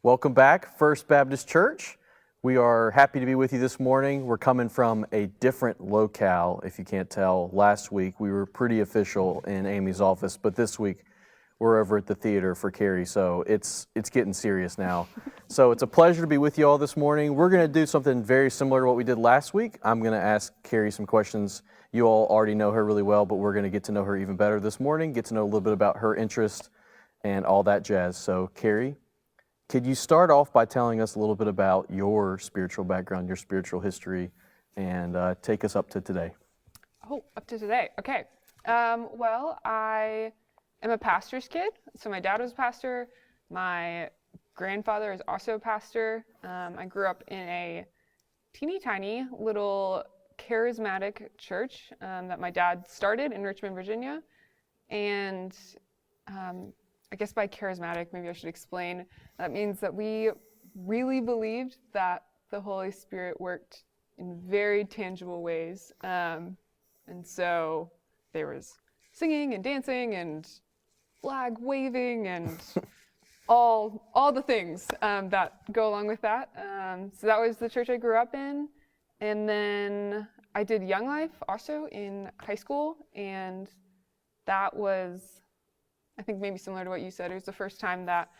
Welcome back, First Baptist Church. We are happy to be with you this morning. We're coming from a different locale, if you can't tell. Last week we were pretty official in Amy's office, but this week we're over at the theater for Kari, so it's getting serious now. So it's a pleasure to be with you all this morning. We're going to do something very similar to what we did last week. I'm going to ask Kari some questions. You all already know her really well, but we're going to get to know her even better this morning, get to know a little bit about her interest and all that jazz. So Kari, could you start off by telling us a little bit about your spiritual background, your spiritual history, and take us up to today? Oh, up to today. Okay. Well, I am a pastor's kid. So my dad was a pastor. My grandfather is also a pastor. I grew up in a teeny tiny little charismatic church that my dad started in Richmond, Virginia. And I guess by charismatic, maybe I should explain, that means that we really believed that the Holy Spirit worked in very tangible ways. And so there was singing and dancing and flag waving and all the things that go along with that. So that was the church I grew up in. And then I did Young Life also in high school, and that was, I think, maybe similar to what you said. It was the first time that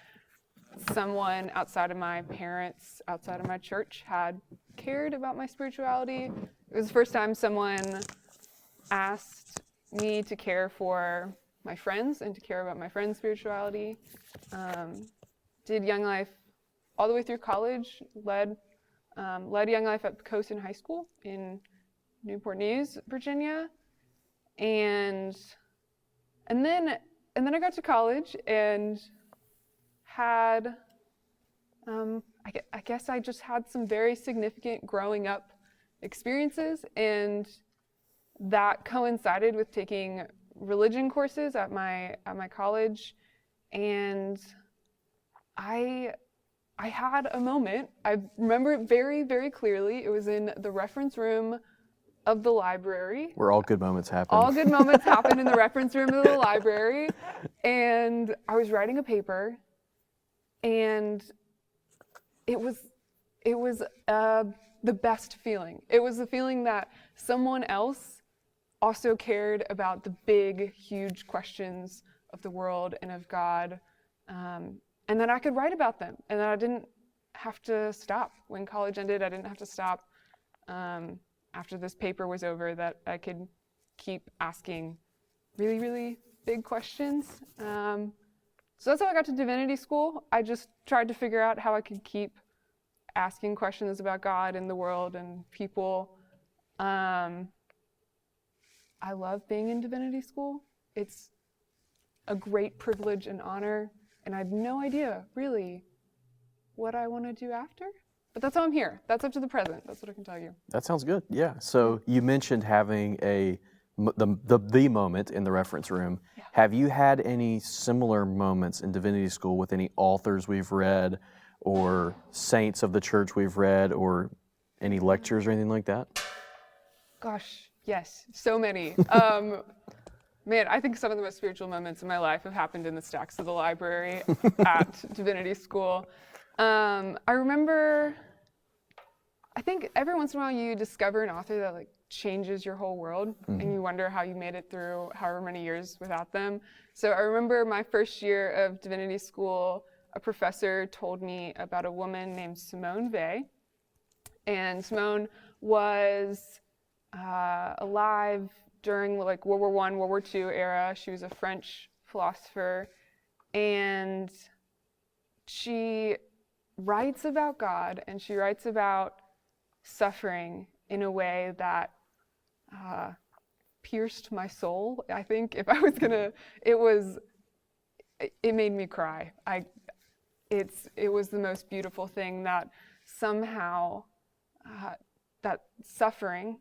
someone outside of my parents, outside of my church, had cared about my spirituality. It was the first time someone asked me to care for my friends and to care about my friends' spirituality. Did Young Life all the way through college, led Young Life at Coaston High School in Newport News, Virginia. And then I got to college and had, I guess I just had some very significant growing up experiences, and that coincided with taking religion courses at my college. And I had a moment. I remember it very, very clearly. It was in the reference room of the library. Where all good moments happen. All good moments happen in the reference room of the library. And I was writing a paper, and it was the best feeling. It was the feeling that someone else also cared about the big, huge questions of the world and of God, and that I could write about them, and that I didn't have to stop. When college ended, I didn't have to stop. After this paper was over, that I could keep asking really, really big questions. So that's how I got to divinity school. I just tried to figure out how I could keep asking questions about God and the world and people. I love being in divinity school. It's a great privilege and honor, and I had no idea, really, what I want to do after. But that's how I'm here. That's up to the present. That's what I can tell you. That sounds good. Yeah. So you mentioned having the moment in the reference room. Yeah. Have you had any similar moments in divinity school with any authors we've read, or saints of the church we've read, or any lectures or anything like that? Gosh, yes, so many. Man, I think some of the most spiritual moments in my life have happened in the stacks of the library at divinity school. I remember, I think every once in a while you discover an author that changes your whole world, and you wonder how you made it through however many years without them. So I remember my first year of divinity school, a professor told me about a woman named Simone Weil. And Simone was alive during World War I, World War II era. She was a French philosopher, and she writes about God, and she writes about suffering in a way that pierced my soul. I think if I was gonna, it made me cry. It was the most beautiful thing that somehow that suffering,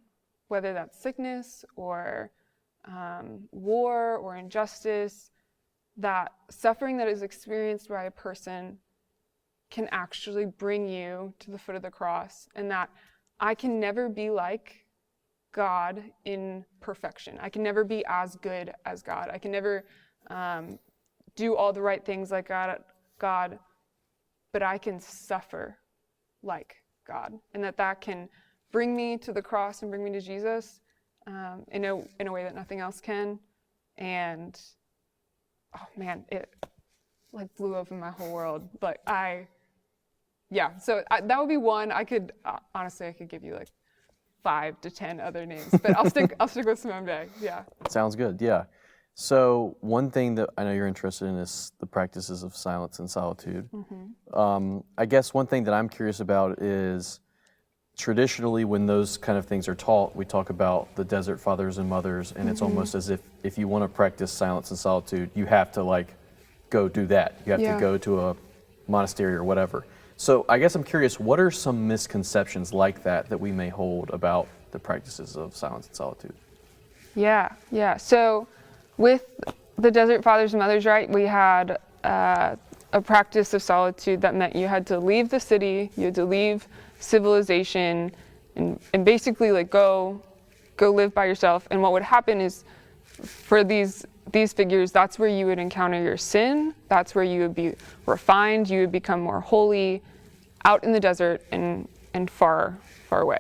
whether that's sickness or war or injustice, that suffering that is experienced by a person can actually bring you to the foot of the cross, and that I can never be like God in perfection. I can never be as good as God. I can never do all the right things like God. but I can suffer like God, and that can bring me to the cross and bring me to Jesus in a way that nothing else can. And oh man, it like blew open my whole world. But so that would be one. I could honestly, I could give you like 5 to 10 other names, but I'll stick with Simone Bay. Yeah. Sounds good. Yeah. So one thing that I know you're interested in is the practices of silence and solitude. I guess one thing that I'm curious about is traditionally when those kind of things are taught, we talk about the desert fathers and mothers, and it's almost as if you want to practice silence and solitude, you have to like go do that. You have to go to a monastery or whatever. So I guess I'm curious, what are some misconceptions like that we may hold about the practices of silence and solitude? Yeah. So with the Desert Fathers and Mothers, right, we had a practice of solitude that meant you had to leave the city, you had to leave civilization, and basically like go live by yourself. And what would happen is for these figures, that's where you would encounter your sin, that's where you would be refined, you would become more holy out in the desert and far away.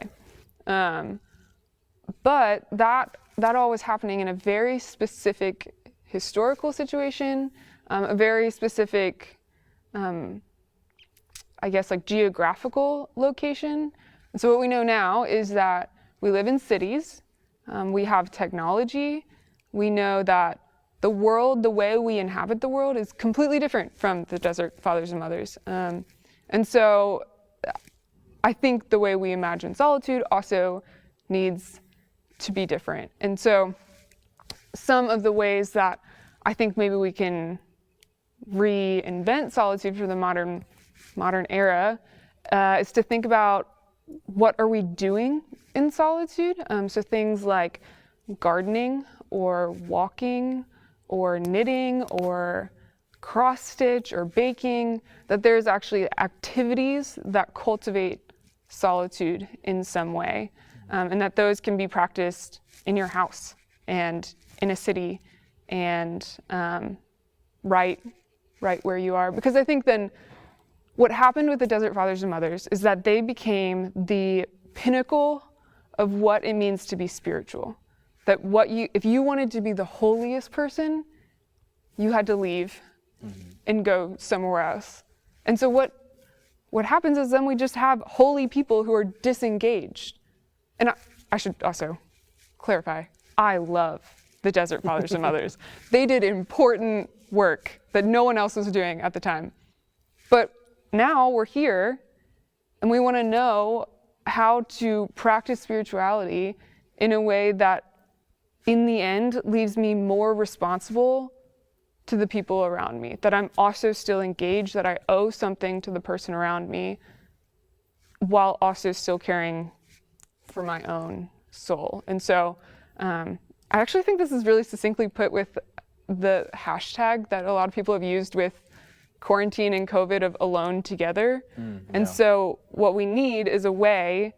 But that all was happening in a very specific historical situation, a very specific, I guess, like geographical location. And so what we know now is that we live in cities, we have technology, we know that the world, the way we inhabit the world is completely different from the Desert Fathers and Mothers. And so I think the way we imagine solitude also needs to be different. And so some of the ways that I think maybe we can reinvent solitude for the modern era is to think about what are we doing in solitude. So things like gardening or walking or knitting or cross stitch or baking, that there's actually activities that cultivate solitude in some way, and that those can be practiced in your house and in a city and right where you are. Because I think then what happened with the Desert Fathers and Mothers is that they became the pinnacle of what it means to be spiritual. That if you wanted to be the holiest person, you had to leave and go somewhere else. And so what happens is then we just have holy people who are disengaged. And I should also clarify, I love the Desert Fathers and Mothers. They did important work that no one else was doing at the time. But now we're here and we want to know how to practice spirituality in a way that in the end leaves me more responsible to the people around me, that I'm also still engaged, that I owe something to the person around me while also still caring for my own soul. And so I actually think this is really succinctly put with the hashtag that a lot of people have used with quarantine and COVID of alone together. And so what we need is a way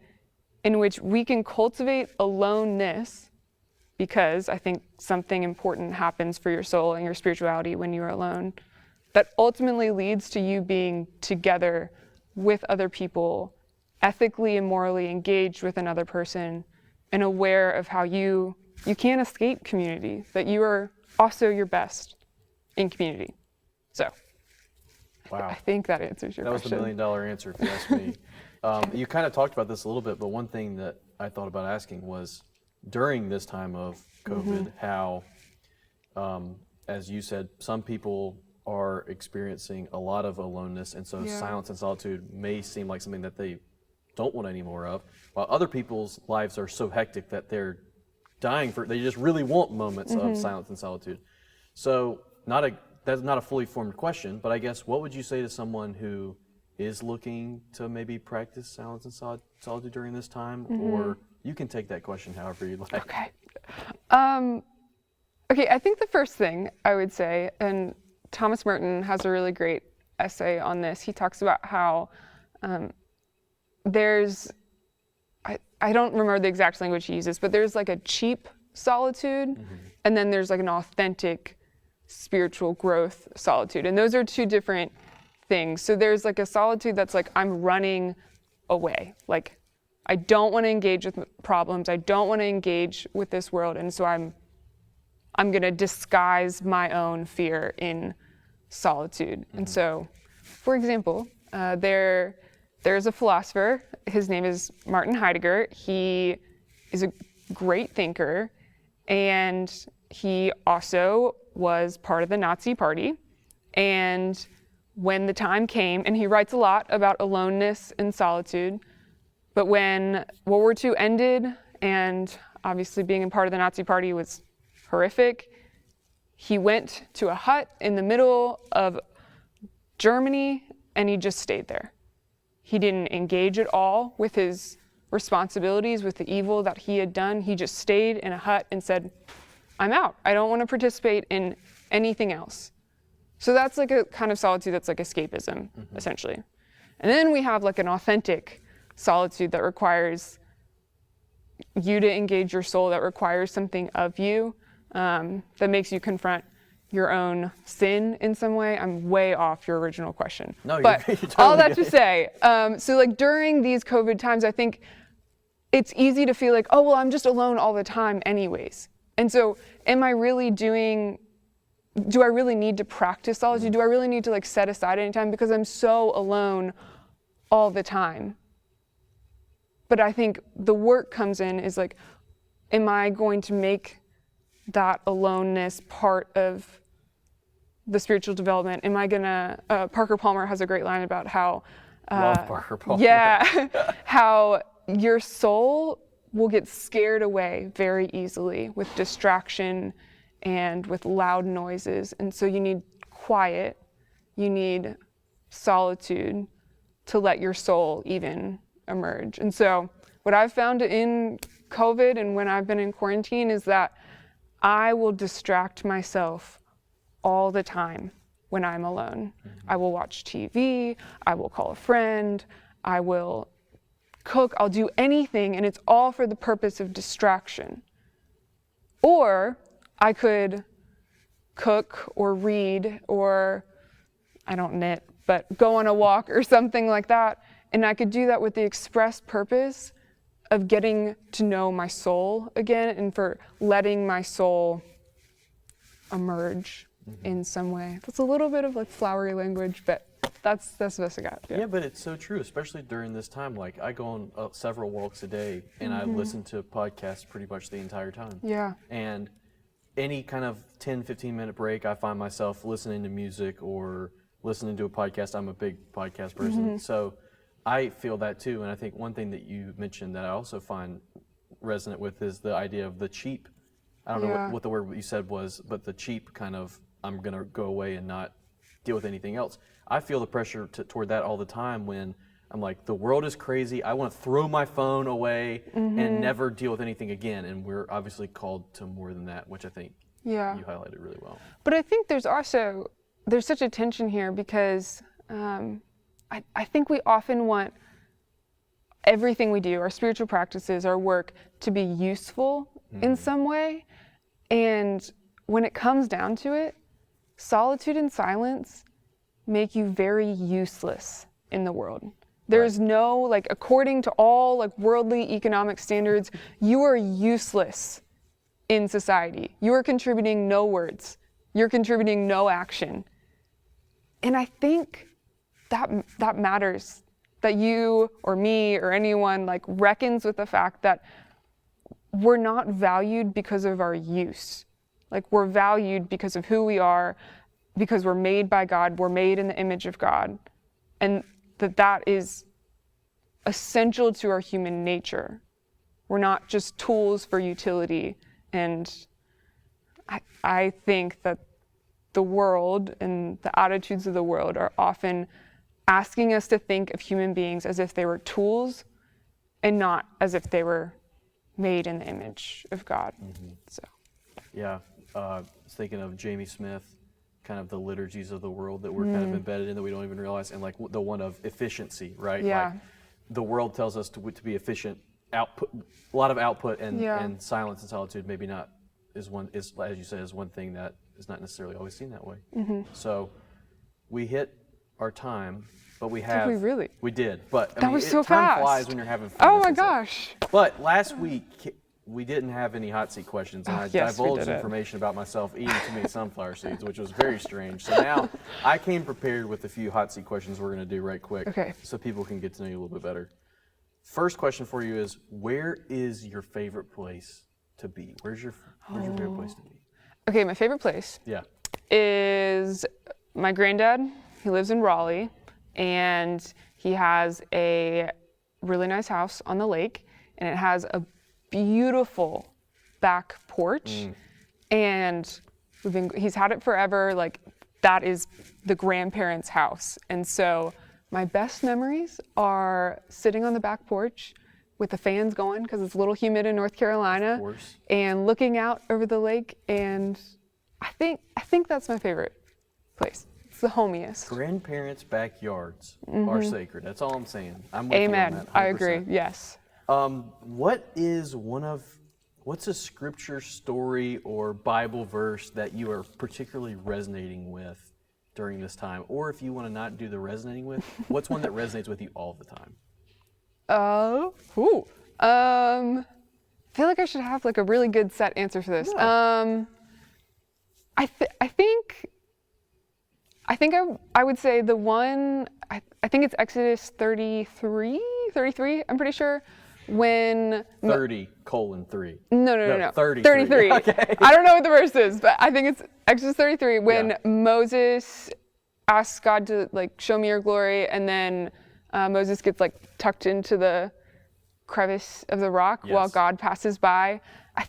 in which we can cultivate aloneness, because I think something important happens for your soul and your spirituality when you're alone, that ultimately leads to you being together with other people, ethically and morally engaged with another person, and aware of how you can't escape community, that you are also your best in community. So wow. I think that answers your question. That was the $1 million answer, if you ask me. You kind of talked about this a little bit, but one thing that I thought about asking was, during this time of COVID, how, as you said, some people are experiencing a lot of aloneness, and so silence and solitude may seem like something that they don't want any more of, while other people's lives are so hectic that they're dying they just really want moments of silence and solitude. So that's not a fully formed question, but I guess what would you say to someone who is looking to maybe practice silence and solitude during this time, or you can take that question however you'd like. Okay. Okay, I think the first thing I would say, and Thomas Merton has a really great essay on this. He talks about how there's, I don't remember the exact language he uses, but there's like a cheap solitude, and then there's like an authentic spiritual growth solitude. And those are two different things. So there's like a solitude that's like I'm running away. Like I don't want to engage with problems. I don't want to engage with this world. And so I'm going to disguise my own fear in solitude. And so, for example, there's a philosopher. His name is Martin Heidegger. He is a great thinker, and he also was part of the Nazi Party. And when the time came, and he writes a lot about aloneness and solitude, but when World War II ended, and obviously being a part of the Nazi Party was horrific, he went to a hut in the middle of Germany, and he just stayed there. He didn't engage at all with his responsibilities, with the evil that he had done. He just stayed in a hut and said, I'm out. I don't want to participate in anything else. So that's like a kind of solitude that's like escapism, essentially. And then we have like an authentic solitude that requires you to engage your soul, that requires something of you, that makes you confront your own sin in some way. I'm way off your original question. No, but you're totally all that to good. say, so like during these COVID times, I think it's easy to feel like, oh, well, I'm just alone all the time anyways. And so do I really need to practice solitude? Do I really need to like set aside any time because I'm so alone all the time? But I think the work comes in is like, am I going to make that aloneness part of the spiritual development? Am I gonna, Parker Palmer has a great line about how, Love Parker Palmer. yeah, how your soul will get scared away very easily with distraction and with loud noises. And so you need quiet, you need solitude to let your soul even emerge. And so what I've found in COVID and when I've been in quarantine is that I will distract myself all the time when I'm alone. I will watch TV, I will call a friend, I will cook, I'll do anything, and it's all for the purpose of distraction. Or I could cook or read or, I don't knit, but go on a walk or something like that. And I could do that with the express purpose of getting to know my soul again and for letting my soul emerge in some way. That's a little bit of like flowery language, but that's the best I got. Yeah, but it's so true, especially during this time. Like I go on several walks a day, and I listen to podcasts pretty much the entire time. Yeah. And any kind of 10, 15-minute break, I find myself listening to music or listening to a podcast. I'm a big podcast person, so I feel that too. And I think one thing that you mentioned that I also find resonant with is the idea of the cheap. I don't know what the word you said was, but the cheap kind of, I'm going to go away and not deal with anything else. I feel the pressure toward that all the time when I'm like, the world is crazy. I want to throw my phone away and never deal with anything again. And we're obviously called to more than that, which I think you highlighted really well. But I think there's such a tension here because I think we often want everything we do, our spiritual practices, our work, to be useful in some way. And when it comes down to it, solitude and silence make you very useless in the world. There's no, like, according to all like worldly economic standards, you are useless in society. You are contributing no words. You're contributing no action. And I think that matters, that you or me or anyone like reckons with the fact that we're not valued because of our use. Like we're valued because of who we are, because we're made by God, we're made in the image of God. And that is essential to our human nature. We're not just tools for utility. And I think that the world and the attitudes of the world are often asking us to think of human beings as if they were tools and not as if they were made in the image of God. So. Yeah, I was thinking of Jamie Smith, kind of the liturgies of the world that we're kind of embedded in that we don't even realize, and like the one of efficiency, right? Yeah. Like the world tells us to be efficient, output, a lot of output, and silence and solitude maybe not is as you said, is one thing that is not necessarily always seen that way. So we hit our time, but we have. Did we really? We did, but That was so time fast. flies when you're having fun. Oh That's my what's up. gosh. But last week we didn't have any hot seat questions, and I yes, we divulged didn't. information about myself eating too many sunflower seeds, which was very strange. So now I came prepared with a few hot seat questions we're going to do right quick, Okay. so people can get to know you a little bit better. First question for you is, where is your favorite place to be? Where's your favorite place to be? Okay, my favorite place Yeah. is my granddad. He lives in Raleigh, and he has a really nice house on the lake, and it has a beautiful back porch. And he's had it forever. Like, that is the grandparents' house. And so my best memories are sitting on the back porch with the fans going, because it's a little humid in North Carolina, Of course. and looking out over the lake. And I think that's my favorite place. It's the homiest. Grandparents' backyards are sacred. That's all I'm saying. I'm with you on Amen. that, I agree. 100%. Yes. What's a scripture story or Bible verse that you are particularly resonating with during this time? Or if you want to not do the resonating with, what's one that resonates with you all the time? I feel like I should have like a really good set answer for this. Yeah. I think I would say the one, I think it's Exodus 33, I'm pretty sure, when 30:3. No. 33. Okay. I don't know what the verse is, but I think it's Exodus 33 when Moses asks God to like show me your glory, and then Moses gets like tucked into the crevice of the rock while God passes by. I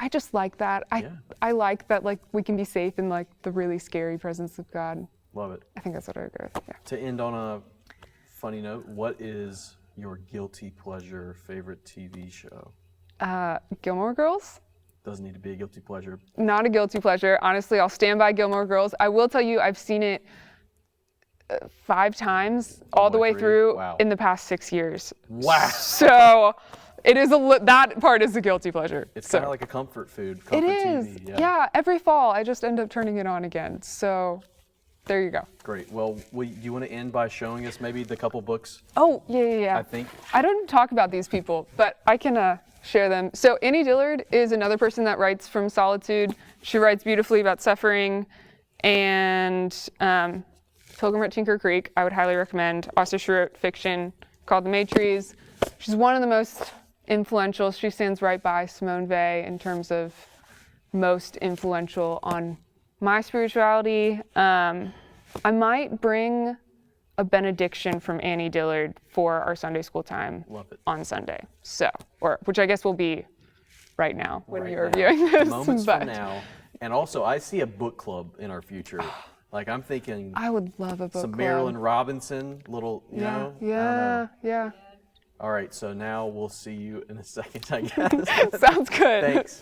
just like that. I like that, like, we can be safe in like the really scary presence of God. Love it. I think that's what I would go with. Yeah. To end on a funny note, what is your guilty pleasure favorite TV show? Gilmore Girls? Doesn't need to be a guilty pleasure. Not a guilty pleasure. Honestly, I'll stand by Gilmore Girls. I will tell you, I've seen it 5 times all the way through in the past 6 years. Wow. So it is that part is a guilty pleasure. It's kind of like a comfort food. It is. TV. Yeah, every fall I just end up turning it on again. So there you go. Great. Well, do you want to end by showing us maybe the couple books? Oh, yeah. I think. I don't talk about these people, but I can share them. So Annie Dillard is another person that writes from solitude. She writes beautifully about suffering, and Pilgrim at Tinker Creek, I would highly recommend. Also, she wrote fiction called The Maitreys. She's one of the most influential. She stands right by Simone Weil in terms of most influential on my spirituality. I might bring a benediction from Annie Dillard for our Sunday school time on Sunday. So, which I guess will be right now when you're viewing this. Moments from now. And also, I see a book club in our future. Like, I'm thinking. I would love a book some club. Marilyn Robinson, little, you know? Yeah. All right, so now we'll see you in a second, I guess. Sounds good. Thanks.